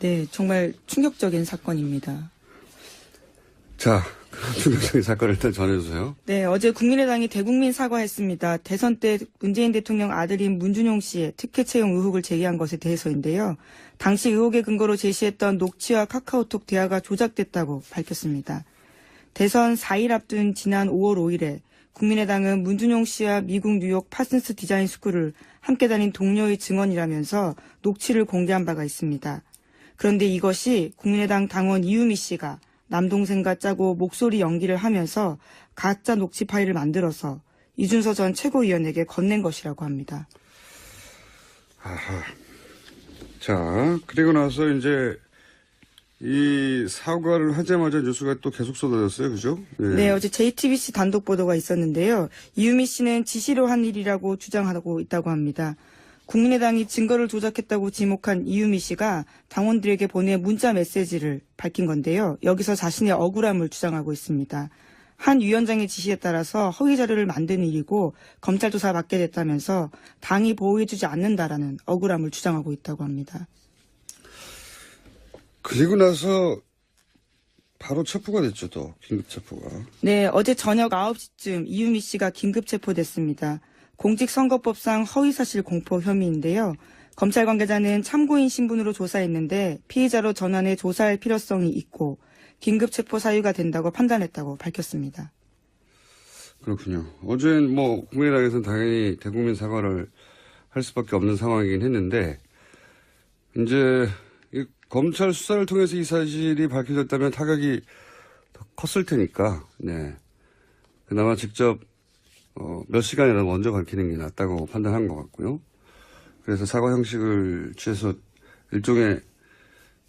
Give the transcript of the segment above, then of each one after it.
네, 정말 충격적인 사건입니다. 자, 그런 충격적인 사건을 일단 전해주세요. 네, 어제 국민의당이 대국민 사과했습니다. 대선 때 문재인 대통령 아들인 문준용 씨의 특혜 채용 의혹을 제기한 것에 대해서인데요. 당시 의혹의 근거로 제시했던 녹취와 카카오톡 대화가 조작됐다고 밝혔습니다. 대선 4일 앞둔 지난 5월 5일에 국민의당은 문준용 씨와 미국 뉴욕 파슨스 디자인 스쿨을 함께 다닌 동료의 증언이라면서 녹취를 공개한 바가 있습니다. 그런데 이것이 국민의당 당원 이유미 씨가 남동생과 짜고 목소리 연기를 하면서 가짜 녹취 파일을 만들어서 이준서 전 최고위원에게 건넨 것이라고 합니다. 아하. 자, 그리고 나서 이제 이 사과를 하자마자 뉴스가 또 계속 쏟아졌어요. 그죠? 네, 어제 JTBC 단독 보도가 있었는데요. 이유미 씨는 지시로 한 일이라고 주장하고 있다고 합니다. 국민의당이 증거를 조작했다고 지목한 이유미 씨가 당원들에게 보낸 문자 메시지를 밝힌 건데요. 여기서 자신의 억울함을 주장하고 있습니다. 한 위원장의 지시에 따라서 허위 자료를 만든 일이고 검찰 조사 받게 됐다면서 당이 보호해주지 않는다라는 억울함을 주장하고 있다고 합니다. 그리고 나서 바로 체포가 됐죠. 또 긴급 체포가. 네, 어제 저녁 9시쯤 이유미 씨가 긴급 체포됐습니다. 공직선거법상 허위사실 공포 혐의인데요. 검찰 관계자는 참고인 신분으로 조사했는데 피의자로 전환해 조사할 필요성이 있고 긴급 체포 사유가 된다고 판단했다고 밝혔습니다. 그렇군요. 어제는 뭐 국민의당에서는 당연히 대국민 사과를 할 수밖에 없는 상황이긴 했는데 이제 이 검찰 수사를 통해서 이 사실이 밝혀졌다면 타격이 더 컸을 테니까 네. 그나마 직접 몇 시간이라도 먼저 밝히는 게 낫다고 판단한 것 같고요. 그래서 사과 형식을 취해서 일종의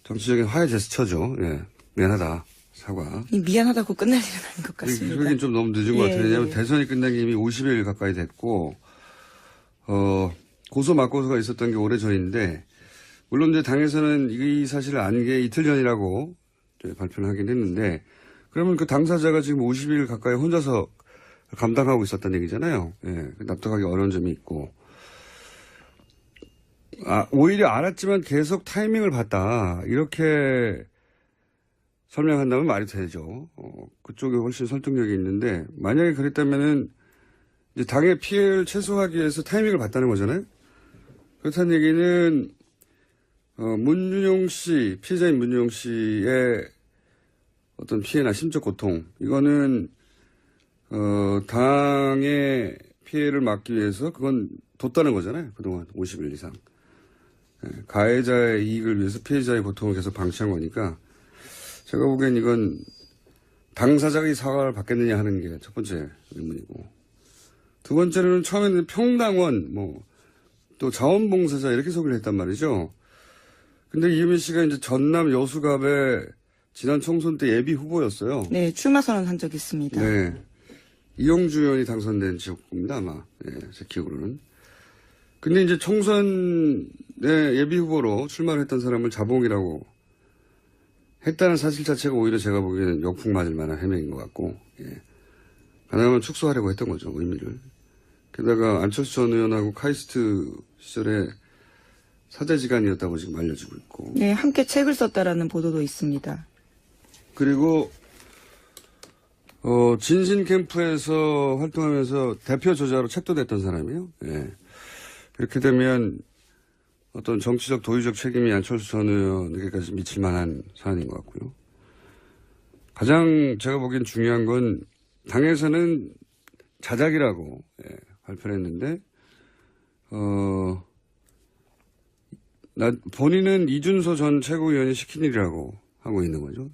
정치적인 화해 제스처죠. 예. 미안하다. 사과. 미안하다고 끝날 일은 아닌 것 같습니다. 그러긴 좀 너무 늦은 것 같아요. 왜냐하면 대선이 끝난 게 이미 50일 가까이 됐고, 고소 맞고소가 있었던 게 오래전인데, 물론 이제 당에서는 이 사실을 안 게 이틀 전이라고 발표를 하긴 했는데, 그러면 그 당사자가 지금 50일 가까이 혼자서 감당하고 있었다는 얘기잖아요. 예, 납득하기 어려운 점이 있고. 오히려 알았지만 계속 타이밍을 봤다. 이렇게 설명한다면 말이 되죠. 그쪽에 훨씬 설득력이 있는데, 만약에 그랬다면은, 이제 당의 피해를 최소화하기 위해서 타이밍을 봤다는 거잖아요? 그렇다는 얘기는, 문준용 씨, 피해자인 문준용 씨의 어떤 피해나 심적 고통, 이거는, 당의 피해를 막기 위해서 그건 뒀다는 거잖아요. 그동안 50일 이상. 가해자의 이익을 위해서 피해자의 고통을 계속 방치한 거니까 제가 보기엔 이건 당사자가 이 사과를 받겠느냐 하는 게 첫 번째 의문이고 두 번째로는 처음에는 평당원 또 자원봉사자 이렇게 소개를 했단 말이죠. 근데 이유미 씨가 이제 전남 여수갑의 지난 총선 때 예비 후보였어요. 네, 출마 선언한 적이 있습니다. 네. 이용주 의원이 당선된 지역구입니다, 아마. 네, 제 기억으로는. 근데 이제 총선에 예비 후보로 출마를 했던 사람을 자봉이라고 했다는 사실 자체가 오히려 제가 보기에는 역풍 맞을 만한 해명인 것 같고, 예. 가능하면 축소하려고 했던 거죠, 의미를. 게다가 안철수 전 의원하고 카이스트 시절에 사제지간이었다고 지금 알려지고 있고. 네, 함께 책을 썼다라는 보도도 있습니다. 그리고 진신 캠프에서 활동하면서 대표 저자로 책도 냈던 사람이에요. 예. 이렇게 되면 어떤 정치적 도의적 책임이 안철수 전 의원에게까지 미칠 만한 사안인 것 같고요. 가장 제가 보기엔 중요한 건 당에서는 자작이라고 발표를 했는데 본인은 이준서 전 최고위원이 시킨 일이라고 하고 있는 거죠.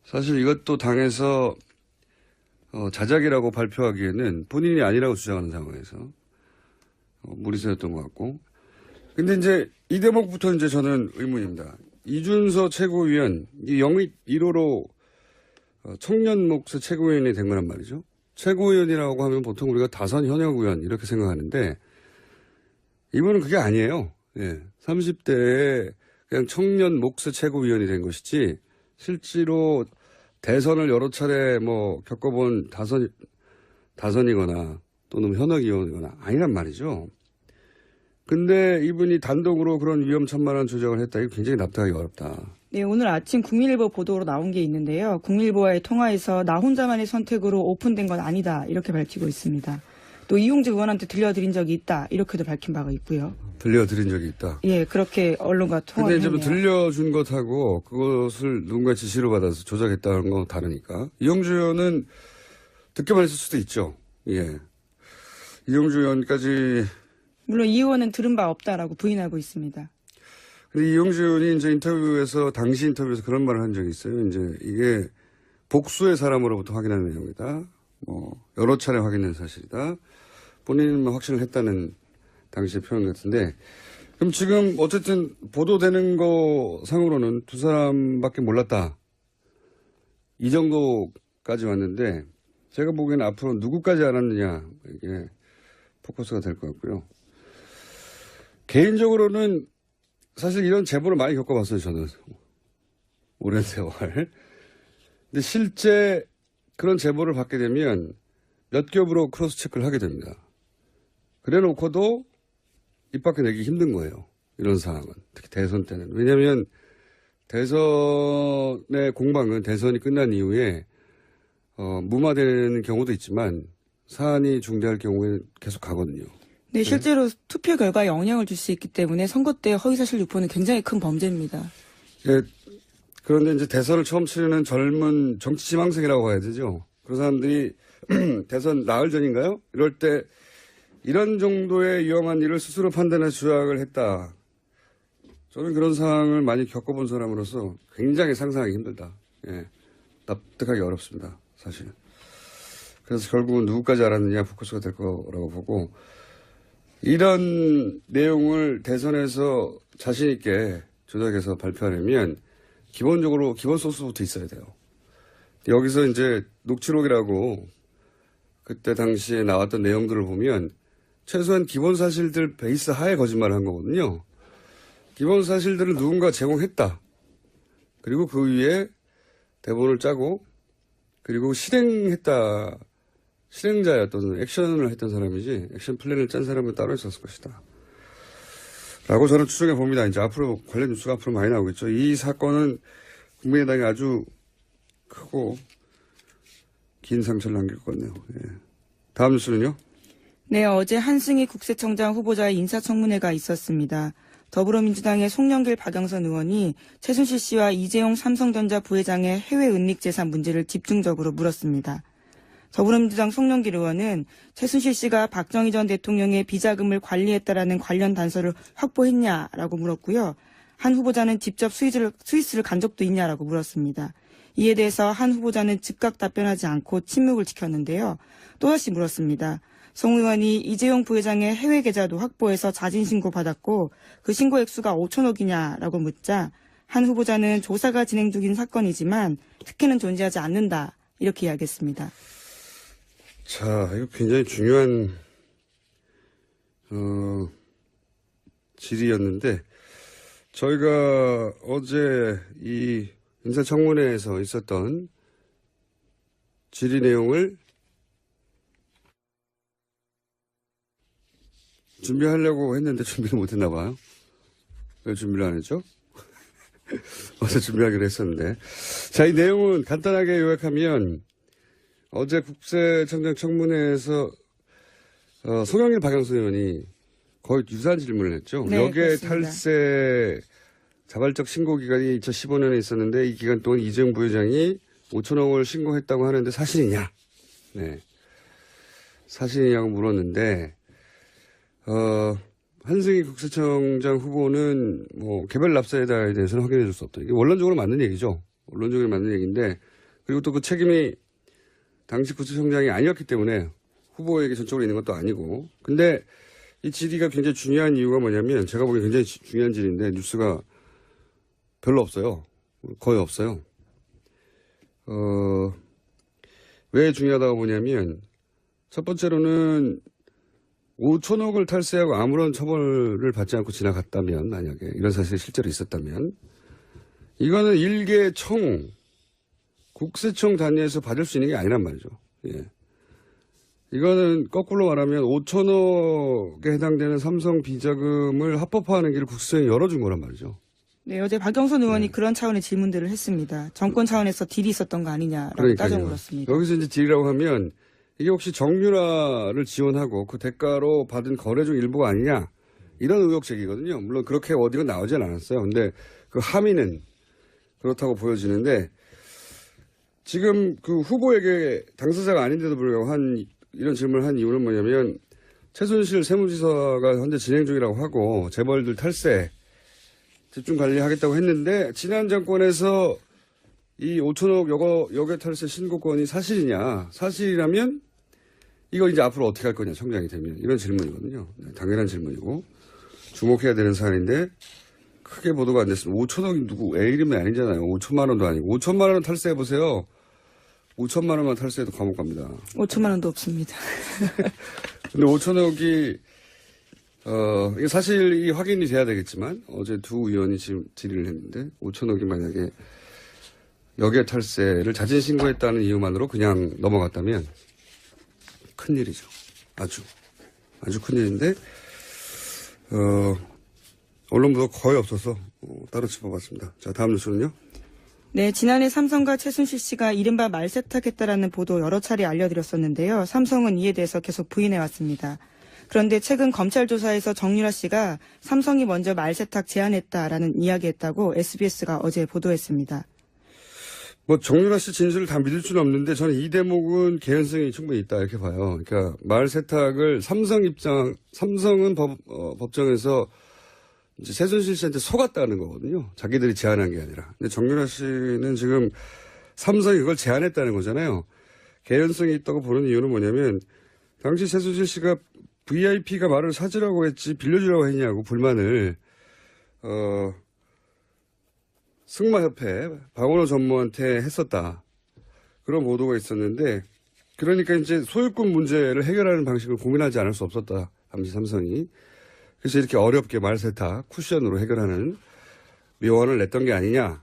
사실 이것도 당에서 자작이라고 발표하기에는 본인이 아니라고 주장하는 상황에서 무리수였던 것 같고. 근데 이제 이 대목부터 이제 저는 의문입니다. 이준서 최고위원, 이 영입 1호로 청년 목수 최고위원이 된 거란 말이죠. 최고위원이라고 하면 보통 우리가 다선 현역 의원 이렇게 생각하는데 이분은 그게 아니에요. 예. 30대에 그냥 청년 목수 최고위원이 된 것이지 실제로 대선을 여러 차례 겪어본 다선이거나 또는 현역 의원이거나 아니란 말이죠. 근데 이분이 단독으로 그런 위험천만한 조작을 했다. 이거 굉장히 납득하기 어렵다. 네, 오늘 아침 국민일보 보도로 나온 게 있는데요. 국민일보와의 통화에서 나 혼자만의 선택으로 오픈된 건 아니다. 이렇게 밝히고 있습니다. 또 이용재 의원한테 들려드린 적이 있다. 이렇게도 밝힌 바가 있고요. 들려드린 적이 있다. 예, 그렇게 언론과 근데 통화를 이제 뭐 했네요. 들려준 것하고 그것을 누군가 지시를 받아서 조작했다는 건 다르니까. 이용주 의원은 듣기만 했을 수도 있죠. 예. 이용주 의원까지. 물론 이 의원은 들은 바 없다라고 부인하고 있습니다. 근데 이용주 의원이 이제 당시 인터뷰에서 그런 말을 한 적이 있어요. 이제 이게 복수의 사람으로부터 확인한 내용이다. 뭐, 여러 차례 확인된 사실이다. 본인은 확신을 했다는 당시의 표현 같은데. 그럼 지금 어쨌든 보도되는 거 상으로는 두 사람밖에 몰랐다. 이 정도까지 왔는데 제가 보기에는 앞으로 누구까지 알았느냐 이게 포커스가 될 것 같고요. 개인적으로는 사실 이런 제보를 많이 겪어봤어요. 저는 오랜 세월. 근데 실제 그런 제보를 받게 되면 몇 겹으로 크로스 체크를 하게 됩니다. 그래 놓고도 입 밖에 내기 힘든 거예요. 이런 상황은. 특히 대선 때는. 왜냐하면 대선의 공방은 대선이 끝난 이후에 무마되는 경우도 있지만 사안이 중대할 경우에는 계속 가거든요. 네, 실제로 투표 결과에 영향을 줄 수 있기 때문에 선거 때 허위사실 유포는 굉장히 큰 범죄입니다. 예, 그런데 이제 대선을 처음 치르는 젊은 정치 지망생이라고 해야 되죠. 그런 사람들이 대선 나흘 전인가요? 이럴 때 이런 정도의 위험한 일을 스스로 판단해 조작을 했다. 저는 그런 상황을 많이 겪어본 사람으로서 굉장히 상상하기 힘들다. 예, 납득하기 어렵습니다. 사실. 그래서 결국은 누구까지 알았느냐 포커스가 될 거라고 보고 이런 내용을 대선에서 자신 있게 조작해서 발표하려면 기본적으로 기본 소스부터 있어야 돼요. 여기서 이제 녹취록이라고 그때 당시에 나왔던 내용들을 보면 최소한 기본 사실들 베이스 하에 거짓말을 한 거거든요. 기본 사실들을 누군가 제공했다. 그리고 그 위에 대본을 짜고 그리고 실행자였던 액션을 했던 사람이지 액션 플랜을 짠 사람은 따로 있었을 것이다. 라고 저는 추정해 봅니다. 이제 앞으로 관련 뉴스가 앞으로 많이 나오겠죠. 이 사건은 국민의당에 아주 크고 긴 상처를 남길 것 같네요. 예. 다음 뉴스는요? 네, 어제 한승희 국세청장 후보자의 인사청문회가 있었습니다. 더불어민주당의 송영길 박영선 의원이 최순실 씨와 이재용 삼성전자 부회장의 해외 은닉 재산 문제를 집중적으로 물었습니다. 더불어민주당 송영길 의원은 최순실 씨가 박정희 전 대통령의 비자금을 관리했다라는 관련 단서를 확보했냐라고 물었고요. 한 후보자는 직접 스위스를 간 적도 있냐라고 물었습니다. 이에 대해서 한 후보자는 즉각 답변하지 않고 침묵을 지켰는데요. 또다시 물었습니다. 송 의원이 이재용 부회장의 해외 계좌도 확보해서 자진 신고받았고 그 신고 액수가 5천억이냐라고 묻자 한 후보자는 조사가 진행 중인 사건이지만 특혜는 존재하지 않는다 이렇게 이야기했습니다. 자, 이거 굉장히 중요한 질의였는데 저희가 어제 이 인사청문회에서 있었던 질의 내용을 준비하려고 했는데 준비를 못했나 봐요. 왜 준비를 안 했죠? 어제 준비하기로 했었는데. 자, 이 내용은 간단하게 요약하면 어제 국세청장 청문회에서 송영길 박영선 의원이 거의 유사한 질문을 했죠. 네, 여기에 그렇습니다. 탈세 자발적 신고 기간이 2015년에 있었는데 이 기간 동안 이재용 부회장이 5천억을 신고했다고 하는데 사실이냐? 네. 사실이냐고 물었는데 한승희 국세청장 후보는 뭐 개별 납세에 대해서는 확인해 줄 수 없다. 이게 원론적으로 맞는 얘기죠. 원론적으로 맞는 얘기인데 그리고 또 그 책임이 당시 국세청장이 아니었기 때문에 후보에게 전적으로 있는 것도 아니고. 근데 이 질의가 굉장히 중요한 이유가 뭐냐면 제가 보기엔 굉장히 중요한 질의인데 뉴스가 별로 없어요. 거의 없어요. 왜 중요하다고 보냐면 첫 번째로는 5천억을 탈세하고 아무런 처벌을 받지 않고 지나갔다면 만약에 이런 사실이 실제로 있었다면 이거는 일개 국세청 단위에서 받을 수 있는 게 아니란 말이죠. 예. 이거는 거꾸로 말하면 5천억에 해당되는 삼성 비자금을 합법화하는 길을 국세청이 열어준 거란 말이죠. 네, 어제 박영선 의원이 그런 차원의 질문들을 했습니다. 정권 차원에서 딜이 있었던 거 아니냐라고 따져 물었습니다. 여기서 이제 딜이라고 하면 이게 혹시 정유라를 지원하고 그 대가로 받은 거래 중 일부가 아니냐 이런 의혹 제기거든요. 물론 그렇게 어디가 나오진 않았어요. 근데 그 함의는 그렇다고 보여지는데 지금 그 후보에게 당사자가 아닌데도 불구하고 이런 질문을 한 이유는 뭐냐면 최순실 세무지사가 현재 진행 중이라고 하고 재벌들 탈세 집중 관리하겠다고 했는데 지난 정권에서 이 5천억 여객 탈세 신고권이 사실이냐? 사실이라면 이거 이제 앞으로 어떻게 할 거냐? 청장이 되면 이런 질문이거든요. 네, 당연한 질문이고 주목해야 되는 사안인데 크게 보도가 안 됐습니다. 5천억이 누구 애 이름이 아니잖아요. 5천만 원도 아니고 5천만 원 탈세해 보세요. 5천만 원만 탈세해도 감옥 갑니다. 5천만 원도 없습니다. 근데 5천억이 이게 사실이 확인이 돼야 되겠지만 어제 두 의원이 지금 질의를 했는데 5천억이 만약에 여객 탈세를 자진 신고했다는 이유만으로 그냥 넘어갔다면 큰일이죠. 아주 큰일인데 언론보도 거의 없어서 따로 짚어봤습니다. 자, 다음 뉴스는요. 네, 지난해 삼성과 최순실 씨가 이른바 말세탁했다라는 보도 여러 차례 알려드렸었는데요. 삼성은 이에 대해서 계속 부인해왔습니다. 그런데 최근 검찰 조사에서 정유라 씨가 삼성이 먼저 말세탁 제안했다라는 이야기했다고 SBS가 어제 보도했습니다. 뭐 정유라 씨 진술을 다 믿을 수는 없는데 저는 이 대목은 개연성이 충분히 있다 이렇게 봐요. 그러니까 말세탁을 삼성은 법정에서 이제 최순실 씨한테 속았다는 거거든요. 자기들이 제안한 게 아니라. 근데 정유라 씨는 지금 삼성이 그걸 제안했다는 거잖아요. 개연성이 있다고 보는 이유는 뭐냐면 당시 최순실 씨가 VIP가 말을 사주라고 했지 빌려주라고 했냐고 불만을 승마협회 박원호 전무한테 했었다. 그런 보도가 있었는데 그러니까 이제 소유권 문제를 해결하는 방식을 고민하지 않을 수 없었다. 당시 삼성이. 그래서 이렇게 어렵게 말세탁 쿠션으로 해결하는 묘안을 냈던 게 아니냐라고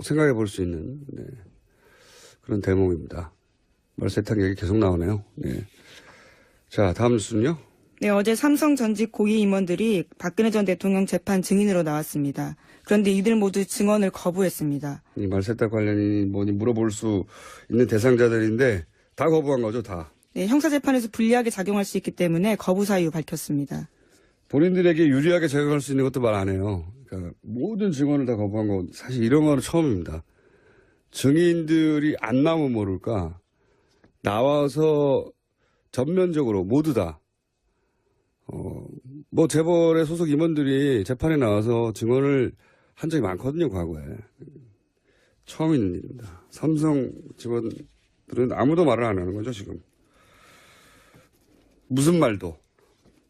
생각해 볼 수 있는 그런 대목입니다. 말세탁 얘기 계속 나오네요. 네. 자, 다음 뉴스는요. 네, 어제 삼성 전직 고위 임원들이 박근혜 전 대통령 재판 증인으로 나왔습니다. 그런데 이들 모두 증언을 거부했습니다. 이 말세탁 관련이 뭐니 물어볼 수 있는 대상자들인데 다 거부한 거죠, 다. 네, 형사재판에서 불리하게 작용할 수 있기 때문에 거부 사유 밝혔습니다. 본인들에게 유리하게 작용할 수 있는 것도 말 안 해요. 그러니까 모든 증언을 다 거부한 건 사실 이런 거는 처음입니다. 증인들이 안 나오면 모를까 나와서 전면적으로 모두 다 뭐 재벌의 소속 임원들이 재판에 나와서 증언을 한 적이 많거든요, 과거에. 처음 있는 일입니다. 삼성 직원들은 아무도 말을 안 하는 거죠, 지금. 무슨 말도.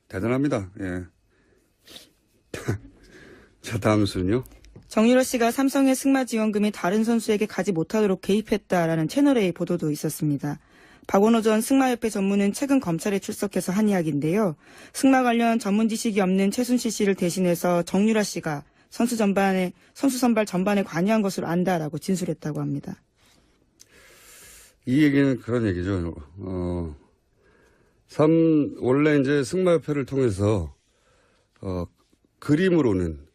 대단합니다. 예. 자, 다음 뉴스는요. 정유라 씨가 삼성의 승마 지원금이 다른 선수에게 가지 못하도록 개입했다라는 채널A 보도도 있었습니다. 박원호 전 승마협회 전무는 최근 검찰에 출석해서 한 이야기인데요. 승마 관련 전문 지식이 없는 최순실 씨를 대신해서 정유라 씨가 선수 선발 전반에 관여한 것으로 안다라고 진술했다고 합니다. 이 얘기는 그런 얘기죠. 원래 이제 승마협회를 통해서, 그림으로는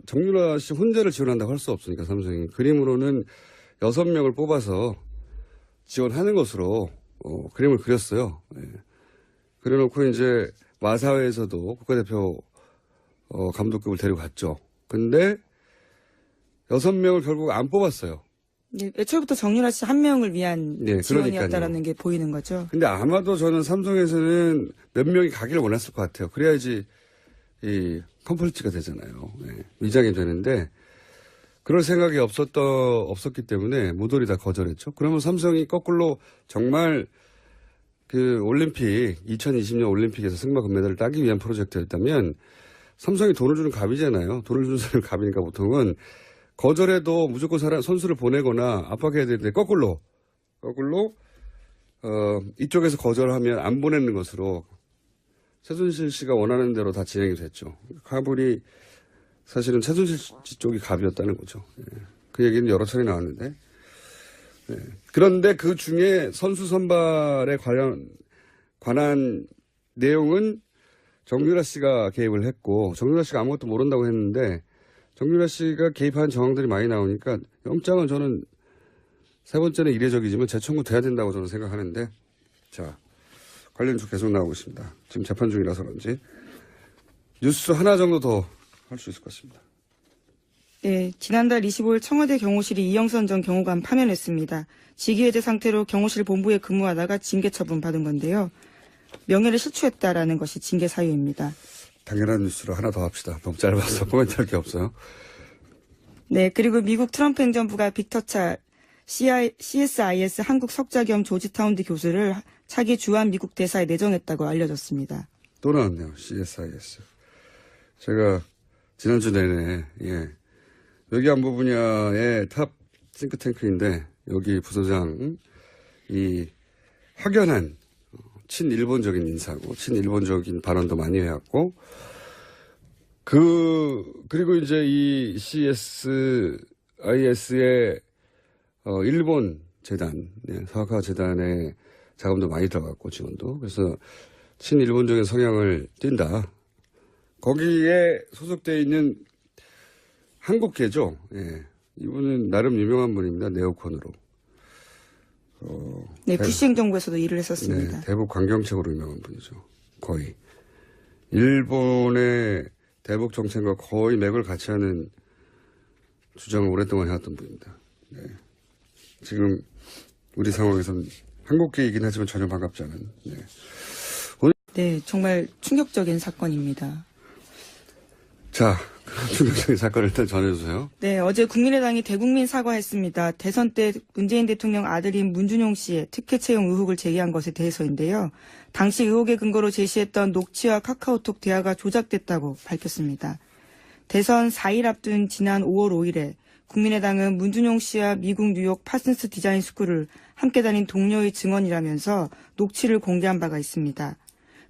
정유라 씨 혼자를 지원한다고 할 수 없으니까 삼성이. 그림으로는 6명을 뽑아서 지원하는 것으로, 그림을 그렸어요. 예. 그래놓고 이제 마사회에서도 국가대표, 감독급을 데려갔죠. 근데 6명을 결국 안 뽑았어요. 네, 애초부터 정유라 씨 한 명을 위한 지원이었다라는 게 보이는 거죠. 근데 아마도 저는 삼성에서는 몇 명이 가기를 원했을 것 같아요. 그래야지 이 컴플리트가 되잖아요. 네, 위장이 되는데 그럴 생각이 없었기 때문에 모조리 다 거절했죠. 그러면 삼성이 거꾸로 정말 그 올림픽 2020년 올림픽에서 승마 금메달을 따기 위한 프로젝트였다면 삼성이 돈을 주는 갑이잖아요. 돈을 주는 사람이 갑이니까 보통은 거절해도 무조건 선수를 보내거나 압박해야 되는데 거꾸로 이쪽에서 거절하면 안 보내는 것으로 최순실 씨가 원하는 대로 다 진행이 됐죠. 카불이 사실은 최순실 씨 쪽이 갑이었다는 거죠. 예. 그 얘기는 여러 차례 나왔는데 네. 그런데 그 중에 선수 선발에 관한 내용은 정유라 씨가 개입을 했고, 정유라 씨가 아무것도 모른다고 했는데, 정유라 씨가 개입한 정황들이 많이 나오니까 영장은 저는 세 번째는 이례적이지만 재청구돼야 된다고 저는 생각하는데, 자, 관련 주 계속 나오고 있습니다. 지금 재판 중이라서 그런지. 뉴스 하나 정도 더 할 수 있을 것 같습니다. 네, 지난달 25일 청와대 경호실이 이영선 전 경호관 파면했습니다. 직위해제 상태로 경호실 본부에 근무하다가 징계 처분 받은 건데요. 명예를 실추했다라는 것이 징계 사유입니다. 당연한 뉴스로 하나 더 합시다. 너무 짧아서 코멘트할 게 없어요. 네, 그리고 미국 트럼프 행정부가 빅터차 CSIS 한국 석자 겸 조지타운드 교수를 차기 주한 미국 대사에 내정했다고 알려졌습니다. 또 나왔네요. CSIS. 제가 지난주 내내 외교안보 분야의 탑 싱크탱크인데 여기 부서장이 확연한 친일본적인 인사고 친일본적인 발언도 많이 해왔고 그리고 이제 이 CSIS의 일본 재단, 사학화 재단의 자금도 많이 들어갔고 지원도 그래서 친일본적인 성향을 띈다. 거기에 소속되어 있는 한국계죠. 예. 이분은 나름 유명한 분입니다. 네오콘으로. 네, 부시 행정부에서도 일을 했었습니다. 네, 대북 강경책으로 유명한 분이죠. 거의. 일본의 대북 정책과 거의 맥을 같이 하는 주장을 오랫동안 해왔던 분입니다. 네. 지금 우리 상황에서는 한국계이긴 하지만 전혀 반갑지 않은. 네. 네, 정말 충격적인 사건입니다. 자, 그런 충격적인 사건을 일단 전해주세요. 네, 어제 국민의당이 대국민 사과했습니다. 대선 때 문재인 대통령 아들인 문준용 씨의 특혜 채용 의혹을 제기한 것에 대해서인데요. 당시 의혹의 근거로 제시했던 녹취와 카카오톡 대화가 조작됐다고 밝혔습니다. 대선 4일 앞둔 지난 5월 5일에 국민의당은 문준용 씨와 미국 뉴욕 파슨스 디자인 스쿨을 함께 다닌 동료의 증언이라면서 녹취를 공개한 바가 있습니다.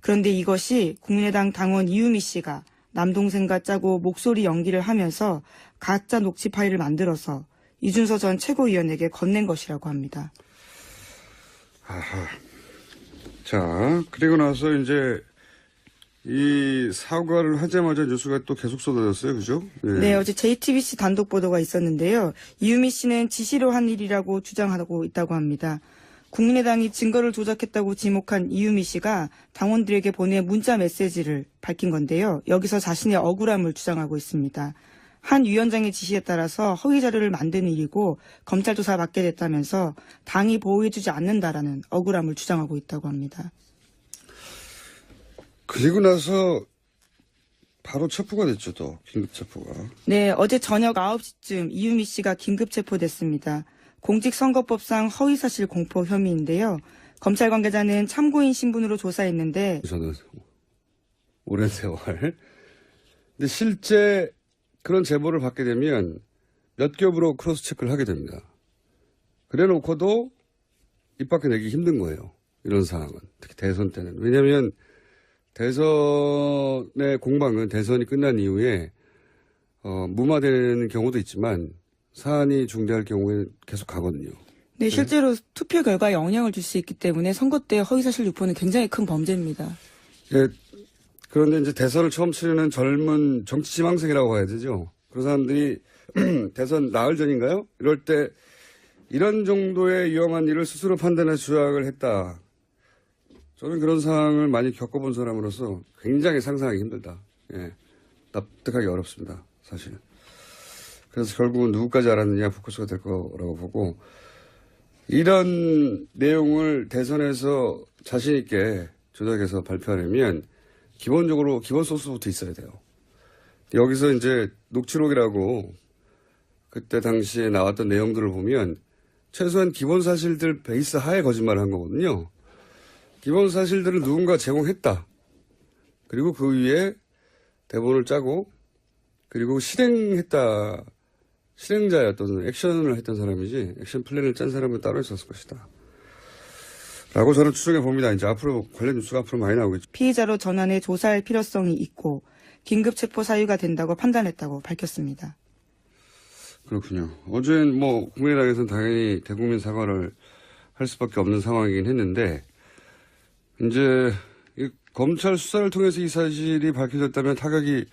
그런데 이것이 국민의당 당원 이유미 씨가 남동생과 짜고 목소리 연기를 하면서 가짜 녹취 파일을 만들어서 이준서 전 최고위원에게 건넨 것이라고 합니다. 아하. 자, 그리고 나서 이제 이 사과를 하자마자 뉴스가 또 계속 쏟아졌어요. 그죠? 네, 어제 JTBC 단독 보도가 있었는데요. 이유미 씨는 지시로 한 일이라고 주장하고 있다고 합니다. 국민의당이 증거를 조작했다고 지목한 이유미 씨가 당원들에게 보낸 문자 메시지를 밝힌 건데요. 여기서 자신의 억울함을 주장하고 있습니다. 한 위원장의 지시에 따라서 허위 자료를 만드는 일이고 검찰 조사 받게 됐다면서 당이 보호해주지 않는다라는 억울함을 주장하고 있다고 합니다. 그리고 나서 바로 체포가 됐죠. 또 긴급 체포가. 네, 어제 저녁 9시쯤 이유미 씨가 긴급 체포됐습니다. 공직선거법상 허위사실 공포 혐의인데요. 검찰 관계자는 참고인 신분으로 조사했는데 저는 오랜 세월. 근데 실제 그런 제보를 받게 되면 몇 겹으로 크로스 체크를 하게 됩니다. 그래 놓고도 입 밖에 내기 힘든 거예요. 이런 상황은. 특히 대선 때는. 왜냐하면 대선의 공방은 대선이 끝난 이후에 무마되는 경우도 있지만 사안이 중대할 경우에 계속 가거든요. 네, 실제로 투표 결과에 영향을 줄 수 있기 때문에 선거 때 허위사실 유포는 굉장히 큰 범죄입니다. 예, 그런데 이제 대선을 처음 치르는 젊은 정치 지망생이라고 해야 되죠. 그런 사람들이 대선 나흘 전인가요? 이럴 때 이런 정도의 위험한 일을 스스로 판단해 조작을 했다. 저는 그런 상황을 많이 겪어본 사람으로서 굉장히 상상하기 힘들다. 예, 납득하기 어렵습니다. 사실. 그래서 결국은 누구까지 알았느냐 포커스가 될 거라고 보고 이런 내용을 대선에서 자신 있게 조작해서 발표하려면 기본적으로 기본 소스부터 있어야 돼요. 여기서 이제 녹취록이라고 그때 당시에 나왔던 내용들을 보면 최소한 기본 사실들 베이스 하에 거짓말을 한 거거든요. 기본 사실들을 누군가 제공했다. 그리고 그 위에 대본을 짜고 그리고 실행자였던 액션을 했던 사람이지 액션 플랜을 짠 사람은 따로 있었을 것이다. 라고 저는 추정해 봅니다. 이제 앞으로 관련 뉴스가 앞으로 많이 나오겠죠. 피의자로 전환해 조사할 필요성이 있고 긴급 체포 사유가 된다고 판단했다고 밝혔습니다. 그렇군요. 어제는 뭐 국민의당에서는 당연히 대국민 사과를 할 수밖에 없는 상황이긴 했는데 이제 이 검찰 수사를 통해서 이 사실이 밝혀졌다면 타격이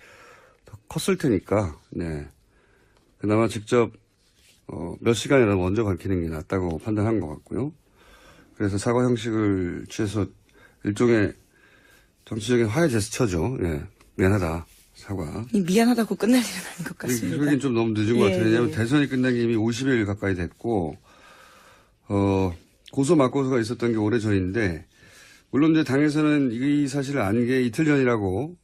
더 컸을 테니까 네. 그나마 직접 몇 시간이라도 먼저 밝히는 게 낫다고 판단한 것 같고요. 그래서 사과 형식을 취해서 일종의 정치적인 화해 제스처죠. 예. 미안하다. 사과. 미안하다고 끝날 일은 아닌 것 같습니다. 그러긴 좀 너무 늦은 것 같아요. 왜냐하면 예. 대선이 끝난 게 이미 50일 가까이 됐고, 고소 맞고소가 있었던 게 오래전인데, 물론 이제 당에서는 이 사실을 안 게 이틀 전이라고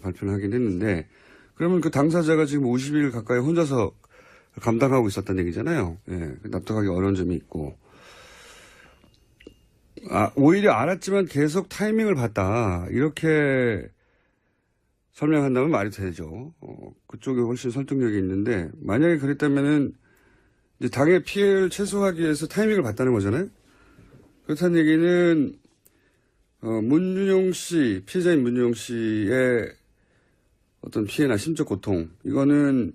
발표를 하긴 했는데, 그러면 그 당사자가 지금 50일 가까이 혼자서 감당하고 있었다는 얘기잖아요. 예. 납득하기 어려운 점이 있고. 오히려 알았지만 계속 타이밍을 봤다. 이렇게 설명한다면 말이 되죠. 그쪽에 훨씬 설득력이 있는데, 만약에 그랬다면은, 이제 당의 피해를 최소화하기 위해서 타이밍을 봤다는 거잖아요? 그렇다는 얘기는, 문준용 씨, 피해자인 문준용 씨의 어떤 피해나 심적 고통, 이거는,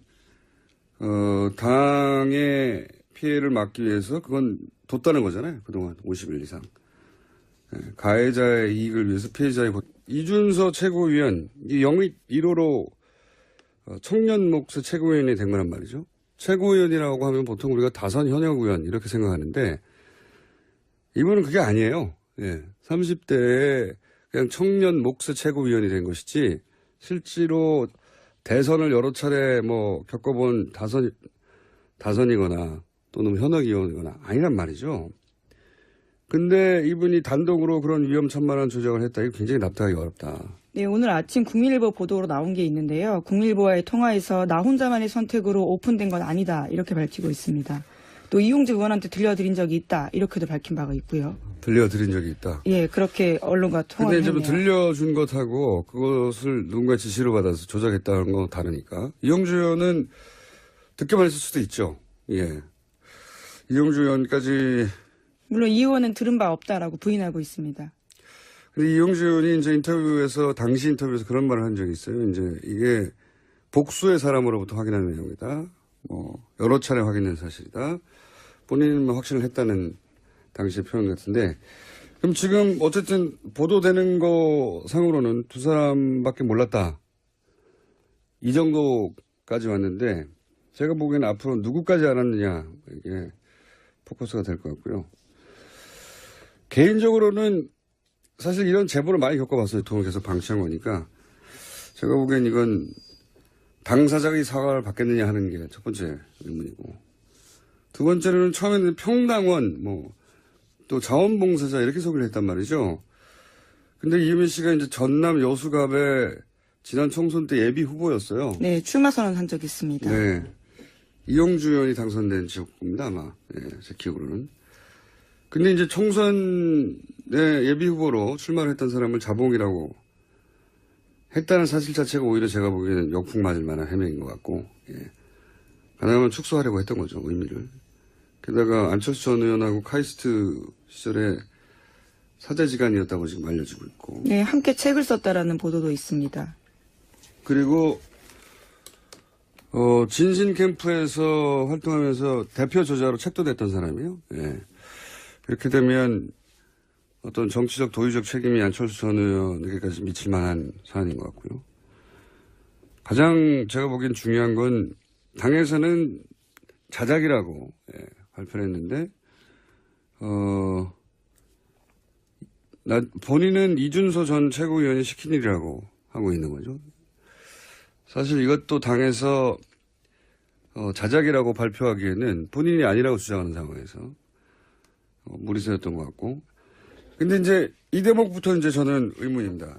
당의 피해를 막기 위해서 그건 뒀다는 거잖아요. 그동안 50일 이상. 가해자의 이익을 위해서 피해자의 이준서 최고위원, 이 영입 1호로 청년 몫의 최고위원이 된 거란 말이죠. 최고위원이라고 하면 보통 우리가 다선 현역 의원 이렇게 생각하는데 이분은 그게 아니에요. 예. 30대에 그냥 청년 몫의 최고위원이 된 것이지 실제로 대선을 여러 차례 뭐 겪어본 다선이거나 또는 현역 의원이거나 아니란 말이죠. 근데 이분이 단독으로 그런 위험천만한 조작을 했다. 이거 굉장히 납득하기 어렵다. 네, 오늘 아침 국민일보 보도로 나온 게 있는데요. 국민일보와의 통화에서 나 혼자만의 선택으로 오픈된 건 아니다. 이렇게 밝히고 있습니다. 또 이용주 의원한테 들려드린 적이 있다. 이렇게도 밝힌 바가 있고요. 들려드린 적이 있다. 예, 그렇게 언론과 통화를 근데 했네요. 이제 들려준 것하고 그것을 누군가 지시를 받아서 조작했다는 건 다르니까. 이용주 의원은 듣기만 했을 수도 있죠. 예. 이용주 의원까지. 물론 이 의원은 들은 바 없다라고 부인하고 있습니다. 근데 이용주 의원이 이제 당시 인터뷰에서 그런 말을 한 적이 있어요. 이제 이게 복수의 사람으로부터 확인한 내용이다. 뭐, 여러 차례 확인된 사실이다. 본인은 확신을 했다는 당시의 표현 같은데. 그럼 지금 어쨌든 보도되는 거 상으로는 두 사람밖에 몰랐다. 이 정도까지 왔는데, 제가 보기에는 앞으로 누구까지 알았느냐, 이게 포커스가 될 것 같고요. 개인적으로는 사실 이런 제보를 많이 겪어봤어요. 통을 계속 방치한 거니까. 제가 보기엔 이건 당사자가 이 사과를 받겠느냐 하는 게 첫 번째 의문이고. 두 번째로는 처음에는 평당원, 또 자원봉사자 이렇게 소개를 했단 말이죠. 근데 이유민 씨가 이제 전남 여수갑에 지난 총선 때 예비 후보였어요. 네, 출마 선언한 적이 있습니다. 네. 이용주 의원이 당선된 지역구입니다, 아마. 네, 제 기억으로는. 근데 이제 총선에 예비 후보로 출마를 했던 사람을 자봉이라고 했다는 사실 자체가 오히려 제가 보기에는 역풍 맞을 만한 해명인 것 같고, 예. 가능하면 축소하려고 했던 거죠, 의미를. 게다가 안철수 전 의원하고 카이스트 시절에 사제지간이었다고 지금 알려지고 있고. 네, 함께 책을 썼다라는 보도도 있습니다. 그리고, 진신 캠프에서 활동하면서 대표 저자로 책도 냈던 사람이에요. 예. 이렇게 되면 어떤 정치적 도의적 책임이 안철수 전 의원에게까지 미칠 만한 사안인 것 같고요. 가장 제가 보기엔 중요한 건 당에서는 자작이라고 발표를 했는데 본인은 이준서 전 최고위원이 시킨 일이라고 하고 있는 거죠. 사실 이것도 당에서 자작이라고 발표하기에는 본인이 아니라고 주장하는 상황에서 무리수였던 것 같고. 근데 이제 이 대목부터 이제 저는 의문입니다.